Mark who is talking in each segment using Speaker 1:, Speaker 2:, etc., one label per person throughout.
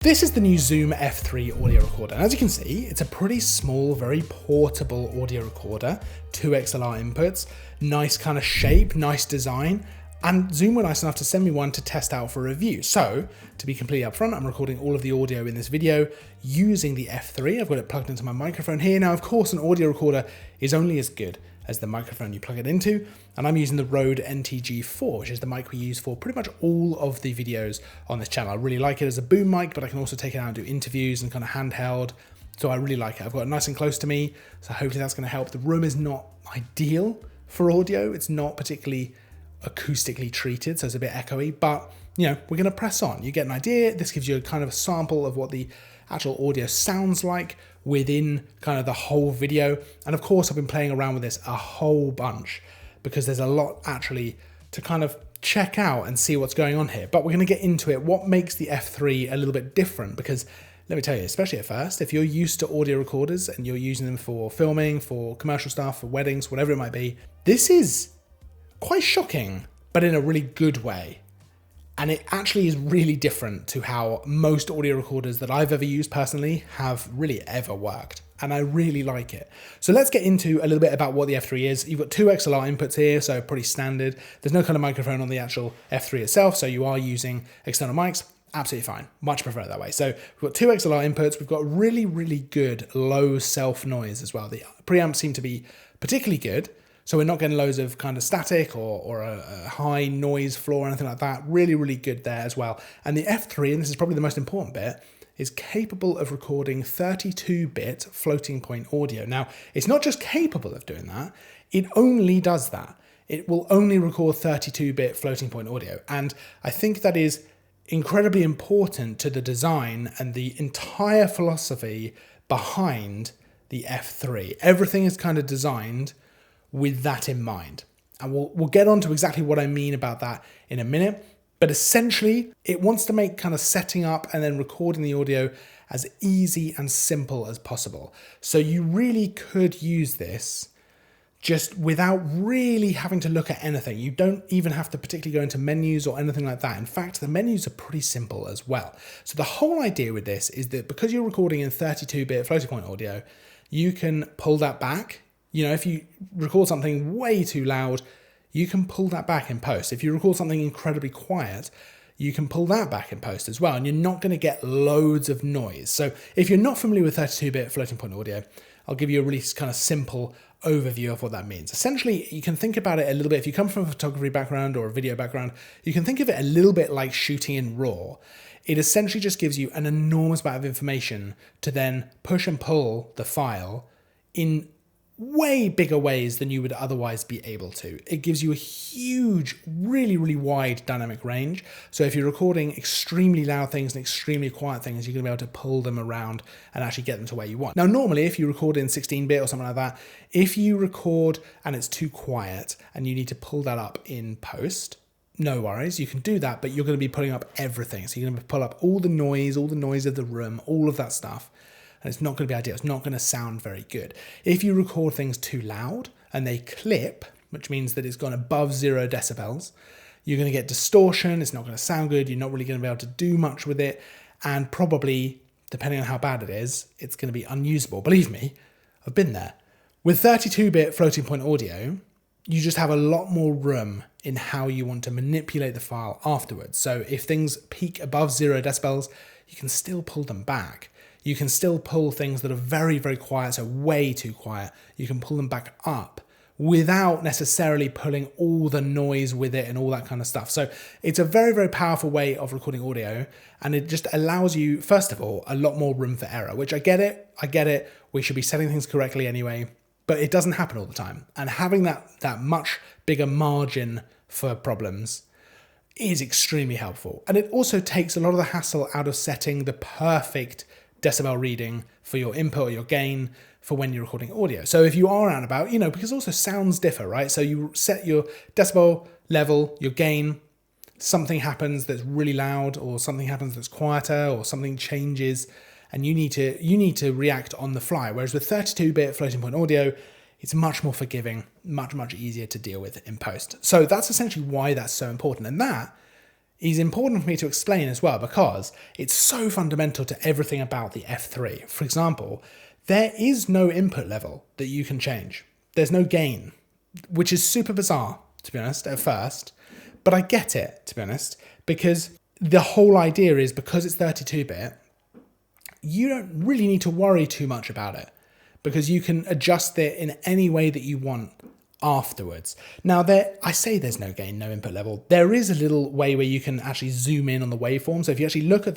Speaker 1: This is the new Zoom F3 audio recorder, and as you can see, it's a pretty small, very portable audio recorder, 2 XLR inputs, nice kind of shape, nice design, and Zoom were nice enough to send me one to test out for review. So, to be completely upfront, I'm recording all of the audio in this video using the F3. I've got it plugged into my microphone here. Now, of course, an audio recorder is only as good as the microphone you plug it into, and I'm using the Rode NTG4, which is the mic we use for pretty much all of the videos on this channel. I really like it as a boom mic, but I can also take it out and do interviews and kind of handheld, so I really like it. I've got it nice and close to me, so hopefully that's going to help. The room is not ideal for audio. It's not particularly acoustically treated, so it's a bit echoey, but you know, we're going to press on. You get an idea. This gives you a kind of a sample of what the actual audio sounds like within kind of the whole video. And of course, I've been playing around with this a whole bunch because there's a lot actually to kind of check out and see what's going on here. But we're going to get into it. What makes the F3 a little bit different? Because let me tell you, especially at first, if you're used to audio recorders and you're using them for filming, for commercial stuff, for weddings, whatever it might be, this is quite shocking, but in a really good way. And it actually is really different to how most audio recorders that I've ever used personally have really ever worked. And I really like it. So let's get into a little bit about what the F3 is. You've got 2 XLR inputs here, so pretty standard. There's no kind of microphone on the actual F3 itself, so you are using external mics. Absolutely fine. Much prefer it that way. So we've got 2 XLR inputs. We've got really, really good low self noise as well. The preamps seem to be particularly good. So we're not getting loads of kind of static or a high noise floor or anything like that. Really, really good there as well. And the F3, and this is probably the most important bit, is capable of recording 32-bit floating point audio. Now, it's not just capable of doing that, it only does that. It will only record 32-bit floating point audio. And I think that is incredibly important to the design and the entire philosophy behind the F3. Everything is kind of designed with that in mind. And we'll get on to exactly what I mean about that in a minute. But essentially, it wants to make kind of setting up and then recording the audio as easy and simple as possible. So you really could use this just without really having to look at anything. You don't even have to particularly go into menus or anything like that. In fact, the menus are pretty simple as well. So the whole idea with this is that because you're recording in 32-bit floating point audio, you can pull that back. You know, if you record something way too loud, you can pull that back in post. If you record something incredibly quiet, you can pull that back in post as well, and you're not going to get loads of noise. So if you're not familiar with 32-bit floating point audio, I'll give you a really kind of simple overview of what that means. Essentially, you can think about it a little bit. If you come from a photography background or a video background, you can think of it a little bit like shooting in RAW. It essentially just gives you an enormous amount of information to then push and pull the file in way bigger ways than you would otherwise be able to. It gives you a huge, really, really wide dynamic range. So if you're recording extremely loud things and extremely quiet things, you're going to be able to pull them around and actually get them to where you want. Now, normally, if you record in 16-bit or something like that, if you record and it's too quiet and you need to pull that up in post, no worries, you can do that, but you're going to be pulling up everything. So you're going to pull up all the noise of the room, all of that stuff. And it's not going to be ideal. It's not going to sound very good. If you record things too loud and they clip, which means that it's gone above 0 decibels, you're going to get distortion. It's not going to sound good. You're not really going to be able to do much with it. And probably, depending on how bad it is, it's going to be unusable. Believe me, I've been there. With 32-bit floating point audio, you just have a lot more room in how you want to manipulate the file afterwards. So if things peak above 0 decibels, you can still pull them back. You can still pull things that are very, very quiet, so way too quiet. You can pull them back up without necessarily pulling all the noise with it and all that kind of stuff. So it's a very, very powerful way of recording audio, and it just allows you, first of all, a lot more room for error, which I get it. We should be setting things correctly anyway, but it doesn't happen all the time. And having that much bigger margin for problems is extremely helpful. And it also takes a lot of the hassle out of setting the perfect decibel reading for your input or your gain for when you're recording audio. So if you are out and about, because also sounds differ, right? So you set your decibel level, your gain, something happens that's really loud or something happens that's quieter or something changes and you need to react on the fly. Whereas with 32-bit floating point audio, it's much more forgiving, much, much easier to deal with in post. So that's essentially why that's so important. And that is important for me to explain as well, because it's so fundamental to everything about the F3. For example, there is no input level that you can change. There's no gain, which is super bizarre, to be honest, at first. But I get it, to be honest, because the whole idea is, because it's 32-bit, you don't really need to worry too much about it, because you can adjust it in any way that you want afterwards. Now, I say there's no gain, no input level. There is a little way where you can actually zoom in on the waveform. So if you actually look at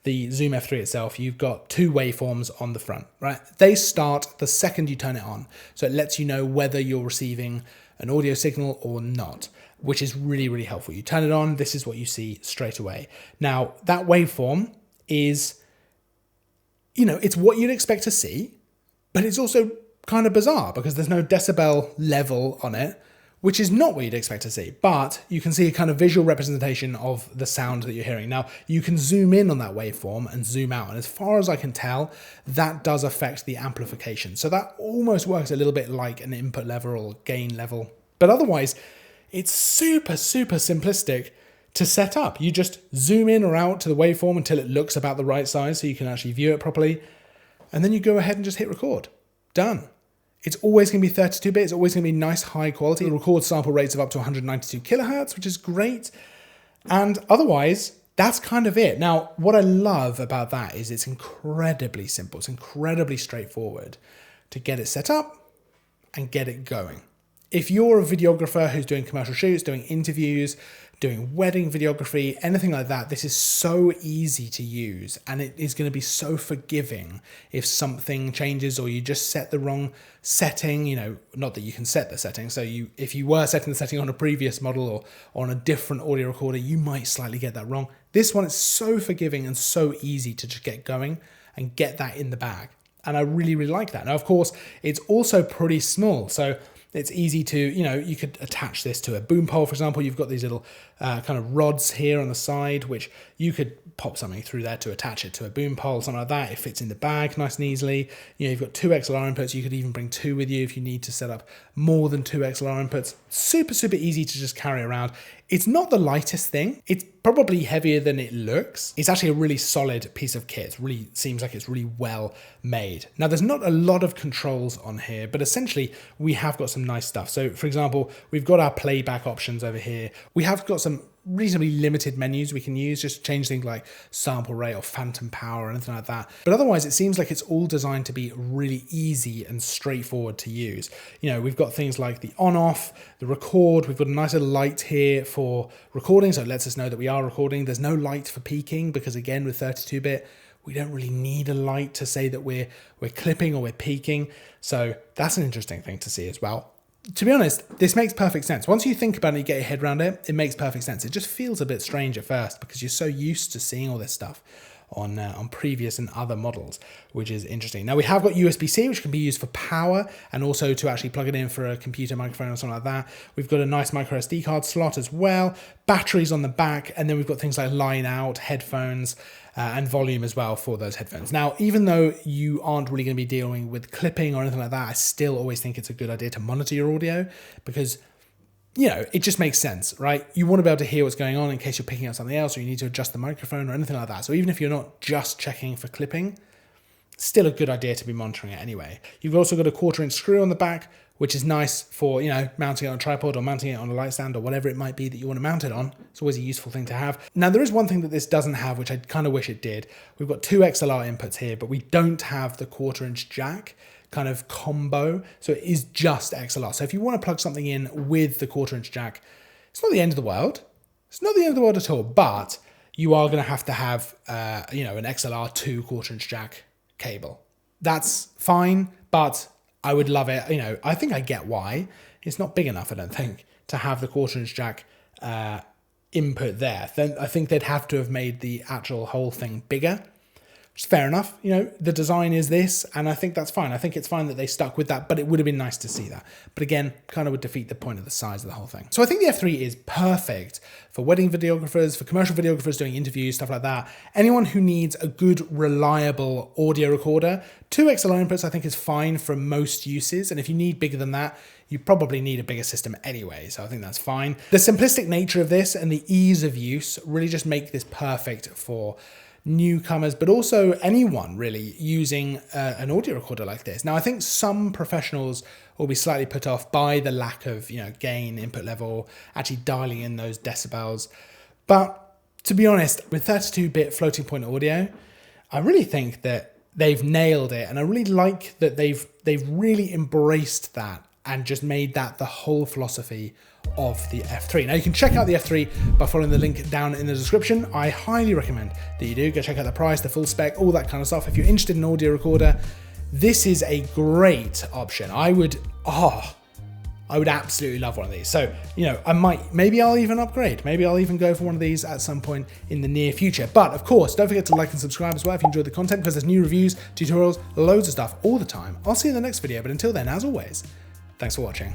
Speaker 1: the Zoom F3 itself, you've got two waveforms on the front, right? They start the second you turn it on. So it lets you know whether you're receiving an audio signal or not, which is really, really helpful. You turn it on, this is what you see straight away. Now, that waveform is, it's what you'd expect to see, but it's also kind of bizarre because there's no decibel level on it, which is not what you'd expect to see. But you can see a kind of visual representation of the sound that you're hearing. Now, you can zoom in on that waveform and zoom out. And as far as I can tell, that does affect the amplification. So that almost works a little bit like an input level or gain level. But otherwise, it's super, super simplistic to set up. You just zoom in or out to the waveform until it looks about the right size so you can actually view it properly. And then you go ahead and just hit record. Done. It's always going to be 32-bit. It's always going to be nice, high quality. It records sample rates of up to 192 kilohertz, which is great. And otherwise, that's kind of it. Now, what I love about that is it's incredibly simple. It's incredibly straightforward to get it set up and get it going. If you're a videographer who's doing commercial shoots, doing interviews, doing wedding videography, anything like that, this is so easy to use, and it is going to be so forgiving if something changes or you just set the wrong setting, not that you can set the setting. So if you were setting the setting on a previous model or on a different audio recorder, you might slightly get that wrong. This one is so forgiving and so easy to just get going and get that in the bag. And I really, really like that. Now, of course, it's also pretty small. So it's easy to, you could attach this to a boom pole, for example. You've got these little kind of rods here on the side, which you could pop something through there to attach it to a boom pole, something like that. It fits in the bag nice and easily. You've got two XLR inputs. You could even bring two with you if you need to set up more than two XLR inputs. Super, super easy to just carry around. It's not the lightest thing. It's probably heavier than it looks. It's actually a really solid piece of kit. It really seems like it's really well made. Now, there's not a lot of controls on here, but essentially we have got some nice stuff. So for example, we've got our playback options over here. We have got some reasonably limited menus we can use, just change things like sample rate or phantom power or anything like that. But otherwise, it seems like it's all designed to be really easy and straightforward to use. We've got things like the on-off, the record. We've got a nice little light here for recording, so it lets us know that we are recording. There's no light for peaking because, again, with 32-bit, we don't really need a light to say that we're clipping or we're peaking. So that's an interesting thing to see as well. To be honest, this makes perfect sense. Once you think about it, you get your head around it, it makes perfect sense. It just feels a bit strange at first because you're so used to seeing all this stuff on previous and other models, which is interesting. Now, we have got USB-C, which can be used for power and also to actually plug it in for a computer microphone or something like that. We've got a nice micro SD card slot as well, batteries on the back, and then we've got things like line out, headphones, and volume as well for those headphones. Now, even though you aren't really going to be dealing with clipping or anything like that, I still always think it's a good idea to monitor your audio because, it just makes sense, right? You want to be able to hear what's going on in case you're picking up something else or you need to adjust the microphone or anything like that. So even if you're not just checking for clipping, still a good idea to be monitoring it anyway. You've also got a 1/4-inch screw on the back, which is nice for, mounting it on a tripod or mounting it on a light stand or whatever it might be that you want to mount it on. It's always a useful thing to have. Now, there is one thing that this doesn't have, which I kind of wish it did. We've got two XLR inputs here, but we don't have the 1/4-inch jack kind of combo. So it is just XLR. So if you want to plug something in with the 1/4-inch jack, it's not the end of the world. It's not the end of the world at all, but you are going to have an XLR to 1/4-inch jack cable. That's fine, but I would love it. I think I get why. It's not big enough, I don't think, to have the 1/4-inch jack input there. Then I think they'd have to have made the actual whole thing bigger which is fair enough. You know, the design is this, and I think that's fine. I think it's fine that they stuck with that, but it would have been nice to see that. But again, kind of would defeat the point of the size of the whole thing. So I think the F3 is perfect for wedding videographers, for commercial videographers doing interviews, stuff like that. Anyone who needs a good, reliable audio recorder. 2 XLR inputs I think is fine for most uses, and if you need bigger than that, you probably need a bigger system anyway, so I think that's fine. The simplistic nature of this and the ease of use really just make this perfect for newcomers, but also anyone really using an audio recorder like this. Now, I think some professionals will be slightly put off by the lack of, you know, gain, input level, actually dialing in those decibels. But to be honest, with 32-bit floating point audio, I really think that they've nailed it, and I really like that they've really embraced that and just made that the whole philosophy of the F3. Now you can check out the F3 by following the link down in the description. I highly recommend that you do. Go check out the price, the full spec, all that kind of stuff. If you're interested in an audio recorder, this is a great option. I would absolutely love one of these. So, you know, maybe I'll even upgrade. Maybe I'll even go for one of these at some point in the near future. But of course, don't forget to like and subscribe as well if you enjoyed the content, because there's new reviews, tutorials, loads of stuff all the time. I'll see you in the next video, but until then, as always, thanks for watching.